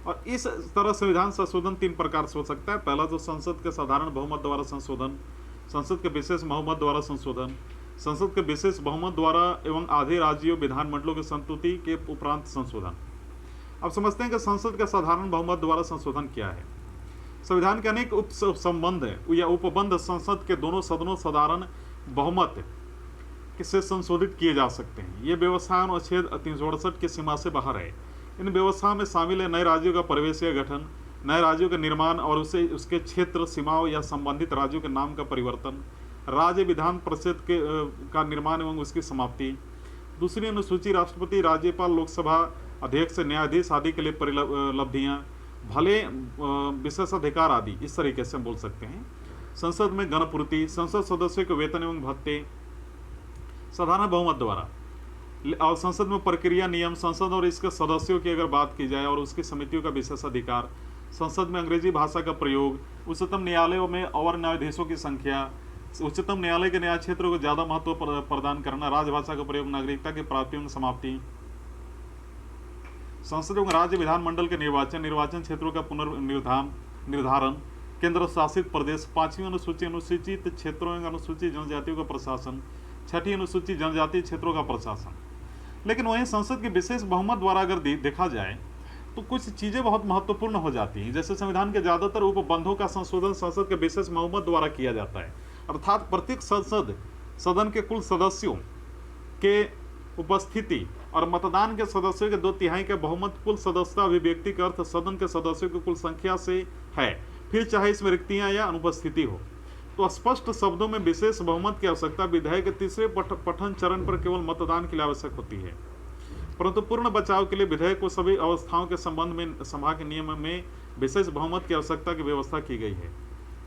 और इस तरह संविधान संशोधन 3 प्रकार से हो सकता है। पहला तो संसद के साधारण बहुमत द्वारा संशोधन, संसद के विशेष बहुमत द्वारा संशोधन, संसद के विशेष बहुमत द्वारा एवं आधे राज्यों विधानमंडलों की संतुति के उपरांत संशोधन। अब समझते हैं कि संसद के साधारण बहुमत द्वारा संशोधन क्या है। संविधान के अनेक उप संबंध या उपबंध संसद के दोनों सदनों साधारण बहुमत से संशोधित किए जा सकते हैं। ये व्यवस्था अनुच्छेद 368 की सीमा से बाहर है। इन व्यवस्थाओं में शामिल है नए राज्यों का प्रवेश या गठन, नए राज्यों का निर्माण और उसके क्षेत्र, सीमाओं या संबंधित राज्यों के नाम का परिवर्तन, राज्य विधान परिषद का निर्माण एवं उसकी समाप्ति। दूसरी अनुसूची राष्ट्रपति, राज्यपाल, लोकसभा अध्यक्ष, न्यायाधीश आदि के लिए परिलब्धियाँ, भले विशेषाधिकार आदि, इस तरीके से हम बोल सकते हैं। संसद में गणपूर्ति, संसद सदस्यों के वेतन एवं भत्ते साधारण बहुमत द्वारा, और संसद में प्रक्रिया, नियम, संसद और इसके सदस्यों की अगर बात की जाए और उसकी समितियों का विशेषाधिकार, संसद में अंग्रेजी भाषा का प्रयोग, उच्चतम न्यायालयों में और न्यायाधीशों की संख्या, उच्चतम न्यायालय के न्याय क्षेत्रों को ज़्यादा महत्व प्रदान करना, राजभाषा का प्रयोग, नागरिकता की प्राप्तियों की समाप्ति, संसद एवं राज्य विधानमंडल के निर्वाचन क्षेत्रों का पुनर्निर्धारण, केंद्र शासित प्रदेश, 5वीं अनुसूची अनुसूचित क्षेत्रों एवं अनुसूचित जनजातियों का प्रशासन, 6ठी अनुसूची जनजातीय क्षेत्रों का प्रशासन। लेकिन वहीं संसद के विशेष बहुमत द्वारा अगर देखा जाए तो कुछ चीज़ें बहुत महत्वपूर्ण हो जाती हैं। जैसे संविधान के ज़्यादातर उपबंधों का संशोधन संसद के विशेष बहुमत द्वारा किया जाता है, अर्थात प्रत्येक सदन के कुल सदस्यों के उपस्थिति और मतदान के सदस्यों के 2/3 के बहुमत कुल सदस्यता अभिव्यक्ति का अर्थ सदन के सदस्यों की कुल संख्या से है, फिर चाहे इसमें रिक्तियाँ या अनुपस्थिति हो। तो स्पष्ट शब्दों में विशेष बहुमत की आवश्यकता विधेयक के तीसरे पठन चरण पर केवल मतदान के लिए आवश्यक होती है, परंतु पूर्ण बचाव के लिए विधेयक को सभी अवस्थाओं के संबंध में सभा के नियम में विशेष बहुमत की आवश्यकता की व्यवस्था की गई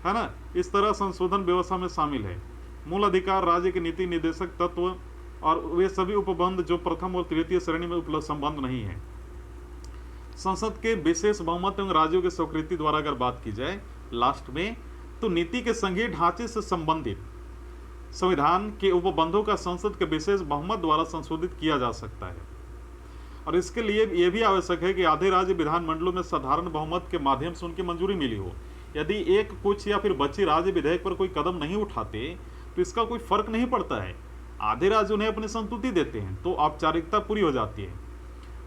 है ना। इस तरह संशोधन व्यवस्था में शामिल है मूल अधिकार, राज्य के नीति निर्देशक तत्व और वे सभी उपबंध जो प्रथम और तृतीय श्रेणी में उपलब्ध संबंध नहीं है। संसद के विशेष बहुमत एवं राज्यों की स्वीकृति द्वारा अगर बात की जाए लास्ट में, तो नीति के संघीय ढांचे से संबंधित संविधान के उपबंधों का संसद के विशेष बहुमत द्वारा संशोधित किया जा सकता है। और इसके लिए यह भी आवश्यक है कि आधे राज्य विधानमंडलों में साधारण बहुमत के माध्यम से उनकी मंजूरी मिली हो। यदि एक, कुछ या फिर बच्चे राज्य विधेयक पर कोई कदम नहीं उठाते तो इसका कोई फर्क नहीं पड़ता है। आधे राज्य उन्हें अपनी संतुति देते हैं तो औपचारिकता पूरी हो जाती है।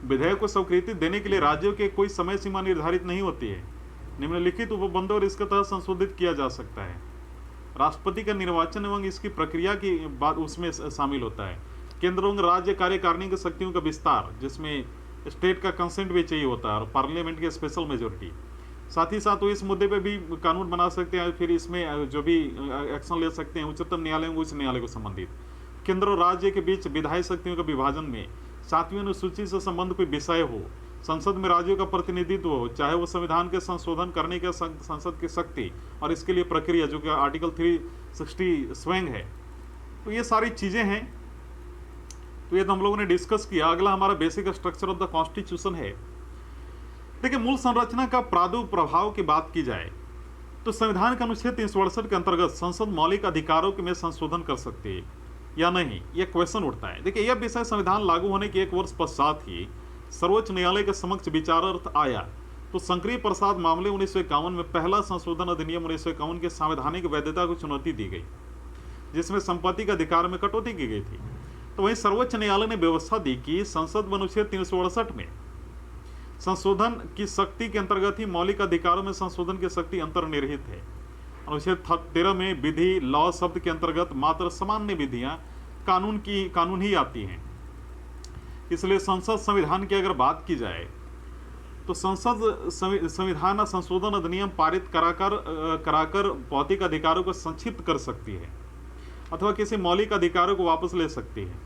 विधेयक को स्वीकृति देने के लिए राज्यों के कोई समय सीमा निर्धारित नहीं होती है। निम्नलिखित उपबंधों और इसके तहत संशोधित किया जा सकता है। राष्ट्रपति का निर्वाचन एवं इसकी प्रक्रिया की बात उसमें शामिल होता है। केंद्र एवं राज्य कार्यकारिणी की शक्तियों का विस्तार, जिसमें स्टेट का कंसेंट भी चाहिए होता है और पार्लियामेंट की स्पेशल मेजोरिटी। साथ ही साथ वो इस मुद्दे पे भी कानून बना सकते हैं, फिर इसमें जो भी एक्शन ले सकते हैं उच्चतम न्यायालय एवं उच्च न्यायालय को संबंधित। केंद्र और राज्य के बीच विधायी शक्तियों के विभाजन में 7वीं अनुसूची से संबंध कोई विषय हो, संसद में राज्यों का प्रतिनिधित्व हो, चाहे वो संविधान के संशोधन करने के संसद की शक्ति और इसके लिए प्रक्रिया जो कि आर्टिकल 360 स्वयं है। तो ये सारी चीज़ें हैं। तो ये तो हम लोगों ने डिस्कस किया। अगला हमारा basic structure of the constitution है। देखिए, मूल संरचना का प्रादुर्भाव की बात की जाए तो संविधान के अनुच्छेद 368 के अंतर्गत संसद मौलिक अधिकारों में संशोधन कर सकती है या नहीं, यह क्वेश्चन उठता है। देखिए, यह विषय संविधान लागू होने के 1 वर्ष पश्चात ही सर्वोच्च न्यायालय के समक्ष विचारार्थ आया तो शंकरी प्रसाद मामले 1951 में पहला संशोधन अधिनियम 1951 के संवैधानिक वैधता को चुनौती दी गई, जिसमें संपत्ति के अधिकार में कटौती की गई थी। तो वहीं सर्वोच्च न्यायालय ने व्यवस्था दी कि संसद अनुच्छेद 368 में संशोधन की शक्ति के अंतर्गत ही मौलिक अधिकारों में संशोधन की शक्ति अंतर्निहित है। अनुच्छेद 13 में विधि, लॉ शब्द के अंतर्गत मात्र सामान्य विधियां कानून ही आती हैं। इसलिए संसद संविधान की अगर बात की जाए तो संसद संविधान संशोधन अधिनियम पारित कराकर भौतिक अधिकारों को संक्षिप्त कर सकती है अथवा किसी मौलिक अधिकारों को वापस ले सकती है।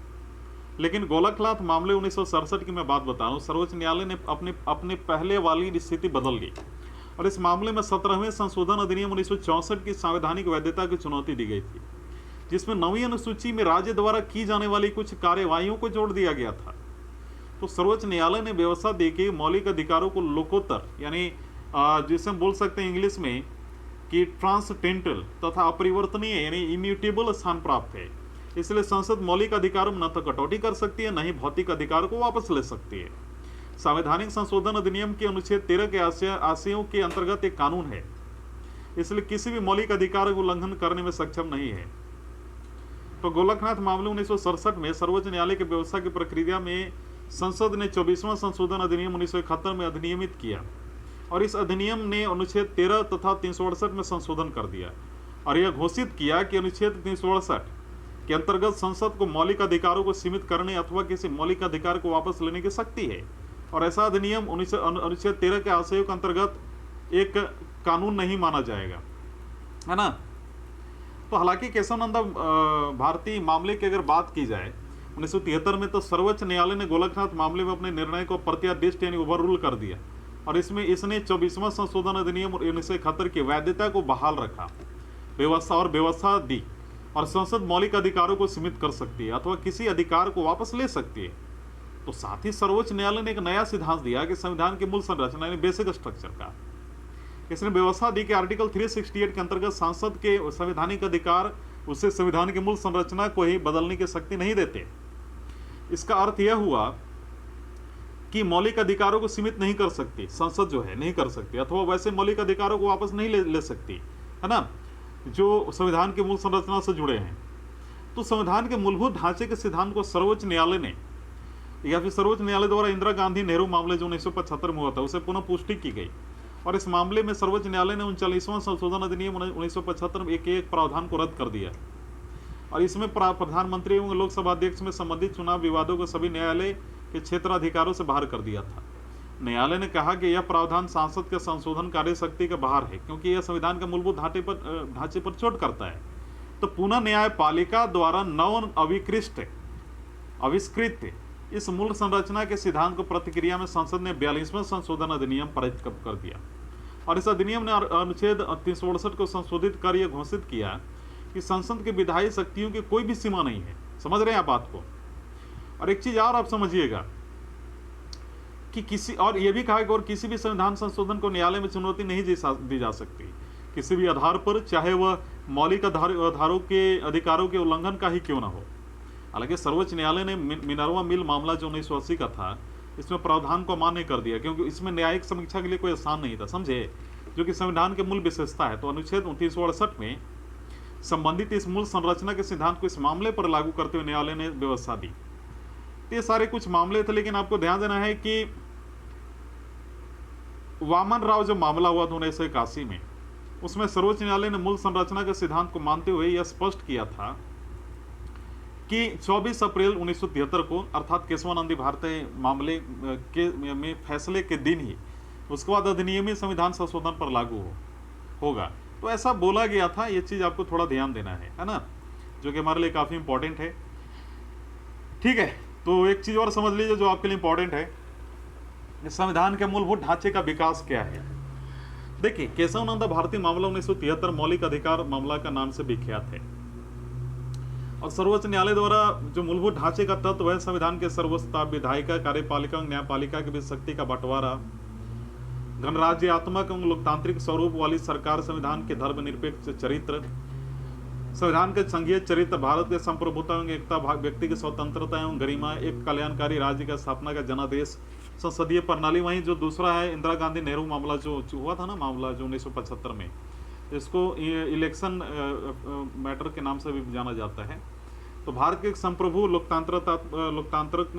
लेकिन गोलकनाथ मामले 1967 की मैं बात बता रहा हूँ, सर्वोच्च न्यायालय ने अपने पहले वाली स्थिति बदल ली और इस मामले में 17वें संशोधन अधिनियम 1964 की संवैधानिक वैधता की चुनौती दी गई थी, जिसमें 9वीं अनुसूची में राज्य द्वारा की जाने वाली कुछ कार्यवाहियों को जोड़ दिया गया था। तो सर्वोच्च न्यायालय ने व्यवस्था दी कि मौलिक अधिकारों को लोकोत्तर यानी जिसे हम बोल सकते हैं इंग्लिश में कि ट्रांसटेंटल तथा अपरिवर्तनीय यानी इम्यूटेबल स्थान प्राप्त है। इसलिए संसद मौलिक अधिकारों में न तो कटौती कर सकती है, न ही भौतिक अधिकार को वापस ले सकती है। संवैधानिक संशोधन अधिनियम के अनुच्छेद 13 के आशयों के अंतर्गत एक कानून है, इसलिए किसी भी मौलिक अधिकार को उल्लंघन करने में सक्षम नहीं है। तो गोलकनाथ मामले 1967 में सर्वोच्च न्यायालय की व्यवस्था की प्रक्रिया में संसद ने 24वां संशोधन अधिनियम 1971 में अधिनियमित किया और इस अधिनियम ने अनुच्छेद 13 तथा 368 में संशोधन कर दिया और यह घोषित किया कि अनुच्छेद 368 के अंतर्गत संसद को मौलिक अधिकारों को सीमित करने अथवा किसी मौलिक अधिकार को वापस लेने की शक्ति है और ऐसा अधिनियम अनुच्छेद 13 के आशयों के अंतर्गत एक कानून नहीं माना जाएगा, है ना। तो हालांकि केशवानंद भारती मामले की अगर बात की जाए 1973 में, तो सर्वोच्च न्यायालय ने गोलकनाथ मामले में अपने निर्णय को प्रत्यादिष्ट यानी ओवर रूल कर दिया और इसने 24वां संशोधन अधिनियम 1971 की वैधता को बहाल रखा, व्यवस्था दी और संसद मौलिक अधिकारों को सीमित कर सकती है अथवा किसी अधिकार को वापस ले सकती है। तो साथ ही सर्वोच्च न्यायालय ने एक नया सिद्धांत दिया कि संविधान की मूल संरचना यानी बेसिक स्ट्रक्चर का इसने व्यवस्था दी कि आर्टिकल 368 के अंतर्गत सांसद के संवैधानिक अधिकार उससे संविधान की मूल संरचना को ही बदलने की शक्ति नहीं देते। इसका अर्थ यह हुआ कि मौलिक अधिकारों को सीमित नहीं कर सकती संसद, जो है नहीं कर सकती, अथवा वैसे मौलिक अधिकारों को वापस नहीं ले सकती, है ना, जो संविधान की मूल संरचना से जुड़े हैं। तो संविधान के मूलभूत ढांचे के सिद्धांत को सर्वोच्च न्यायालय ने या फिर सर्वोच्च न्यायालय द्वारा इंदिरा गांधी नेहरू मामले जो 1975 में हुआ था उसे पुनः पुष्टि की गई और इस मामले में सर्वोच्च न्यायालय ने 39वां संशोधन अधिनियम 1975 में एक प्रावधान को रद्द कर दिया और इसमें प्रधानमंत्री एवं लोकसभा अध्यक्ष में संबंधित चुनाव विवादों को सभी न्यायालय के क्षेत्राधिकारों से बाहर कर दिया था। न्यायालय ने कहा कि यह प्रावधान सांसद के संशोधन कार्य शक्ति के बाहर है क्योंकि यह संविधान के मूलभूत ढांचे पर चोट करता है। तो पुनः न्यायपालिका द्वारा नव आविष्कृत इस मूल संरचना के सिद्धांत को प्रतिक्रिया में संसद ने 42वां संशोधन अधिनियम पारित कर दिया और इस अधिनियम ने अनुच्छेद 368 को संशोधित कर यह घोषित किया कि संसद के विधायी शक्तियों की कोई भी सीमा नहीं है। समझ रहे हैं आप बात को। और एक चीज और आप समझिएगा कि यह भी कहा कि और किसी भी संविधान संशोधन को न्यायालय में चुनौती नहीं दी जा सकती किसी भी आधार पर, चाहे वह मौलिक आधारों के अधिकारों के उल्लंघन का ही क्यों ना हो। हालांकि सर्वोच्च न्यायालय ने मिनर्वा मिल मामला जो 1980 का था इसमें प्रावधान को मान्य कर दिया क्योंकि इसमें न्यायिक समीक्षा के लिए कोई आसान नहीं था, समझे, जो कि संविधान के मूल विशेषता है। तो अनुच्छेद 368 में संबंधित इस मूल संरचना के सिद्धांत को इस मामले पर लागू करते हुए न्यायालय ने व्यवस्था दी। ये सारे कुछ मामले थे, लेकिन आपको ध्यान देना है कि वामन राव जो मामला हुआ था 1981 में, उसमें सर्वोच्च न्यायालय ने मूल संरचना के सिद्धांत को मानते हुए यह स्पष्ट किया था कि 24 अप्रैल 1973 को अर्थात केशवानंद भारती मामले में फैसले के दिन ही उसके बाद अधिनियम संविधान संशोधन पर लागू होगा। तो ऐसा बोला गया था, ये चीज आपको थोड़ा ध्यान देना है ना, जो कि हमारे लिए काफी इंपॉर्टेंट है। ठीक है, तो एक चीज और समझ लीजिए जो आपके लिए इंपॉर्टेंट है, संविधान के मूलभूत ढांचे का विकास क्या है। देखिए, केशवानंद भारती मामला 1973 मौलिक अधिकार मामला का नाम से विख्यात है और सर्वोच्च न्यायालय द्वारा जो मूलभूत ढांचे का तत्व है संविधान के सर्वोच्चता, विधायिका, कार्यपालिका और न्यायपालिका के बीच शक्ति का बंटवारा, गणराज्यात्मक एवं लोकतांत्रिक स्वरूप वाली सरकार, संविधान के धर्मनिरपेक्ष चरित्र, संविधान के संघीय चरित्र, भारत के संप्रभुता एवं एकता, व्यक्ति की स्वतंत्रता एवं गरिमा, एक कल्याणकारी राज्य का स्थापना का जनादेश, संसदीय प्रणाली। वहीं जो दूसरा है इंदिरा गांधी नेहरू मामला जो हुआ था ना, मामला जो 1975 में, इसको इलेक्शन मैटर के नाम से भी जाना जाता है। तो भारत के संप्रभु लोकतांत्रिक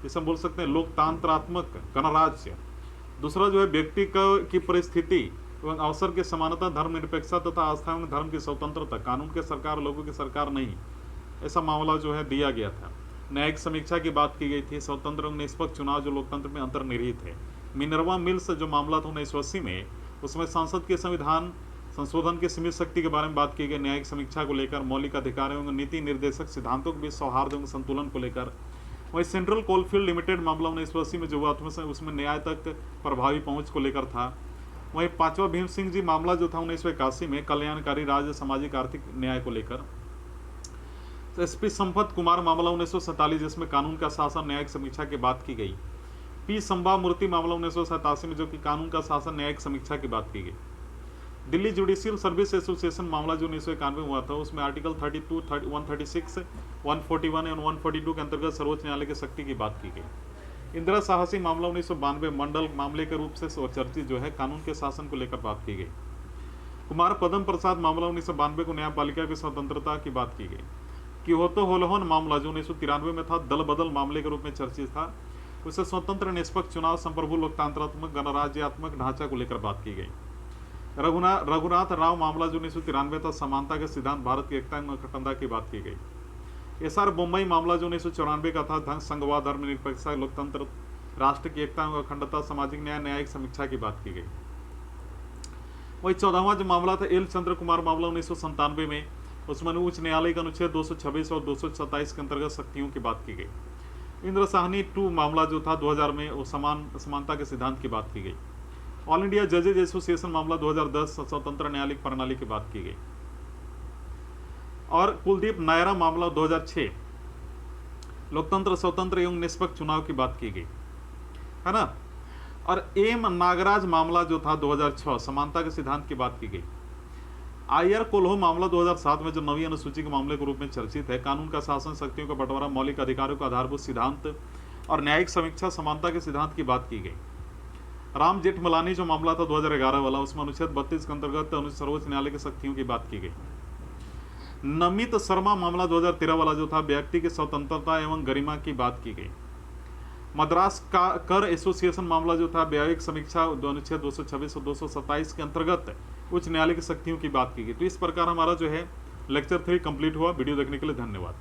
जिसे बोल सकते हैं लोकतंत्रात्मक गणराज्य, दूसरा जो है व्यक्ति की परिस्थिति एवं अवसर की समानता, धर्मनिरपेक्षता तथा आस्था एवं धर्म की स्वतंत्रता, कानून के सरकार लोगों की सरकार नहीं, ऐसा मामला जो है दिया गया था। न्यायिक समीक्षा की बात की गई थी, स्वतंत्र एवं निष्पक्ष चुनाव जो लोकतंत्र में अंतर्निहित है। मिनर्वा मिल्स जो मामला था 1980 में, उसमें संसद के संविधान संशोधन की सीमित शक्ति के बारे में बात की गई, न्यायिक समीक्षा को लेकर, मौलिक अधिकार एवं नीति निर्देशक सिद्धांतों के बीच सौहार्द एवं संतुलन को लेकर। वही सेंट्रल कोलफील्ड लिमिटेड मामला 1980 में जो हुआ था उसमें न्याय तक प्रभावी पहुंच को लेकर था। वहीं पांचवा भीम सिंह जी मामला जो था 1981 में कल्याणकारी राज्य सामाजिक आर्थिक न्याय को लेकर। एसपी संपत कुमार मामला 1947 जिसमें कानून का शासन न्यायिक समीक्षा की बात की गई। पी संभा मूर्ति मामला 1987 में जो कि कानून का शासन न्यायिक समीक्षा की बात की गई। दिल्ली जुडिशियल सर्विस एसोसिएशन मामला जो 1991 में हुआ था उसमें आर्टिकल 32, 136, 141 और 142 के अंतर्गत सर्वोच्च न्यायालय की शक्ति की बात की गई। इंदिरा साहसी मामला 1992 मंडल मामले के रूप से चर्चित जो है कानून के शासन को लेकर बात की गई। कुमार पद्म प्रसाद मामला 1992 को न्यायपालिका की स्वतंत्रता की बात की गई। कियोतो होलोहन मामला जो 1993 में था दल बदल मामले के रूप में चर्चित था, उसे स्वतंत्र निष्पक्ष चुनाव संप्रभु लोकतांत्रात्मक गणराज्यात्मक ढांचा को लेकर बात की गई। रघुनाथ राव मामला जो 1993 था समानता के सिद्धांत भारत की एकता एवं अखंडता की बात की गई। एसआर मुंबई मामला जो 1994 का था धन संघवाद धर्मनिरपेक्षता लोकतंत्र राष्ट्र की एकता एवं अखंडता सामाजिक न्याय न्यायिक समीक्षा की बात की गई। वही 14वां जो मामला था एल चंद्र कुमार मामला 1997 में, उसमें उच्च न्यायालय का अनुच्छेद 226 और 227 के अंतर्गत शक्तियों की बात की गई। इंद्र साहनी 2 मामला जो था 2000 में वो समानता के सिद्धांत की बात की गई। ऑल इंडिया जजेज एसोसिएशन मामला 2010 स्वतंत्र न्यायालयिक प्रणाली की बात की गई। और कुलदीप नायरा मामला 2006 लोकतंत्र स्वतंत्र एवं निष्पक्ष चुनाव की बात की गई, है ना। और एम नागराज मामला जो था 2006 समानता के सिद्धांत की बात की गई। आयर कोल्हो मामला 2007 में जो नवी अनुसूची के मामले के रूप में चर्चित है, कानून का शासन शक्तियों का बंटवारा मौलिक अधिकारों का आधारभूत सिद्धांत और न्यायिक समीक्षा समानता के सिद्धांत की बात की गई। राम जेठमलानी जो मामला था 2011 वाला, उसमें अनुच्छेद 32 के अंतर्गत सर्वोच्च न्यायालय की शक्तियों की बात की गई। नमित शर्मा मामला 2013 वाला जो था व्यक्ति की स्वतंत्रता एवं गरिमा की बात की गई। मद्रास का कर एसोसिएशन मामला जो था व्ययिक समीक्षा अनुच्छेद 226 और 227 के अंतर्गत उच्च न्यायालय की शक्तियों की बात की गई। तो इस प्रकार हमारा जो है लेक्चर 3 कंप्लीट हुआ। वीडियो देखने के लिए धन्यवाद।